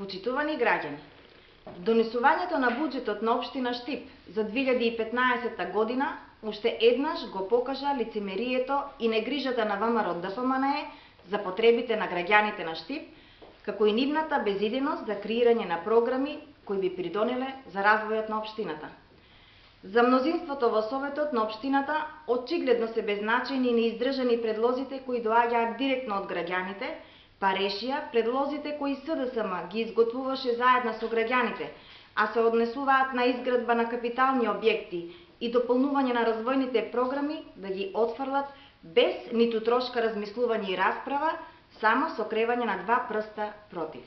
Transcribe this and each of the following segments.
Почитувани граѓани, донесувањето на буџетот на општина Штип за 2015 година уште еднаш го покажа лицемерието и негрижата на ВМРО-ДПМНЕ за потребите на граѓаните на Штип, како и нивната безидејност за креирање на програми кои би придонеле за развојот на општината. За мнозинството во Советот на општината очигледно се беззначајни и неиздржани предлозите кои доаѓаат директно од граѓаните, па решија предлозите кои СДСМ ги изготвуваше заедно со граѓаните, а се однесуваат на изградба на капитални објекти и дополнување на развојните програми, да ги отфрлат без ниту трошка размислување и расправа, само со кревање на два прста против.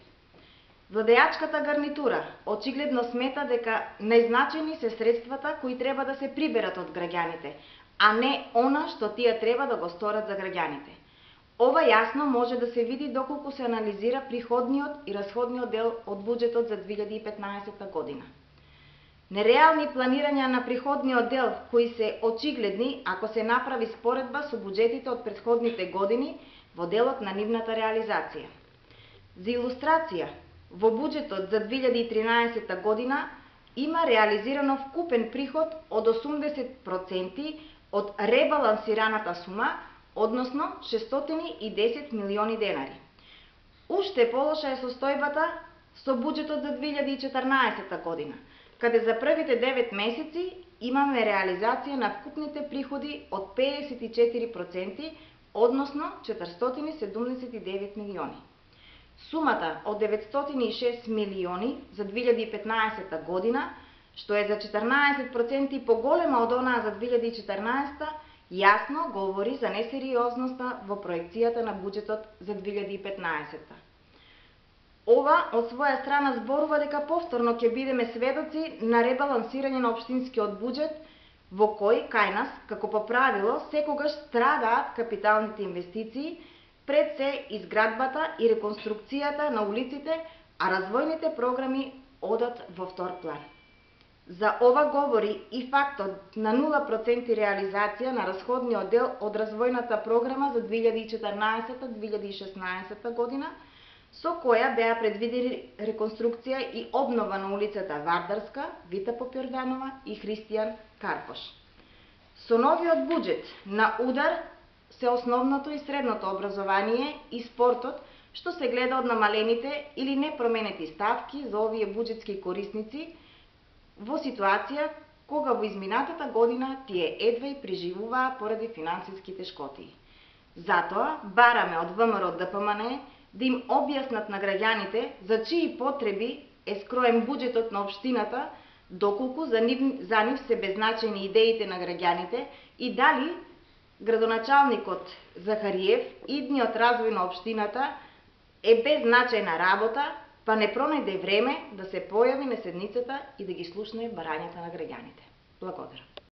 Владеачката гарнитура очигледно смета дека најзначајни се средствата кои треба да се приберат од граѓаните, а не она што тие треба да го сторат за граѓаните. Ова јасно може да се види доколку се анализира приходниот и расходниот дел од буџетот за 2015 година. Нереални планирања на приходниот дел кои се очигледни ако се направи споредба со буџетите од претходните години во делот на нивната реализација. За илустрација, во буџетот за 2013 година има реализирано вкупен приход од 80% од ребалансираната сума, односно 610 милиони денари. Уште полоша е состојбата со буџетот за 2014 година, каде за првите 9 месеци имаме реализација на вкупните приходи од 54%, односно 479 милиони. Сумата од 906 милиони за 2015 година, што е за 14% поголема од онаа за 2014, јасно говори за несериозноста во проекцијата на буџетот за 2015. Ова од своја страна зборува дека повторно ќе бидеме сведоци на ребалансирање на општинскиот буџет, во кој кај нас, како по правило, секогаш страдаат капиталните инвестиции, пред се изградбата и реконструкцијата на улиците, а развојните програми одат во втор план. За ова говори и фактот на 0% реализација на расходниот дел од развојната програма за 2014-2016 година, со која беа предвидени реконструкција и обнова на улицата Вардарска, Вита Попјорданова и Христијан Карпош. Со новиот буџет на удар се основното и средното образование и спортот, што се гледа од намалените или непроменети ставки за овие буџетски корисници, во ситуација кога во изминатата година тие едва и преживуваа поради финансиски тешкотии. Затоа бараме од ВМРО-ДПМНЕ да им објаснат на граѓаните за чии потреби е скроен буџетот на општината, доколку за нив се беззначајни идеите на граѓаните и дали градоначалникот Захариев, идниот развој на општината е беззначајна работа, па не пронајде време да се појави на седницата и да ги слушне барањата на граѓаните. Благодарам.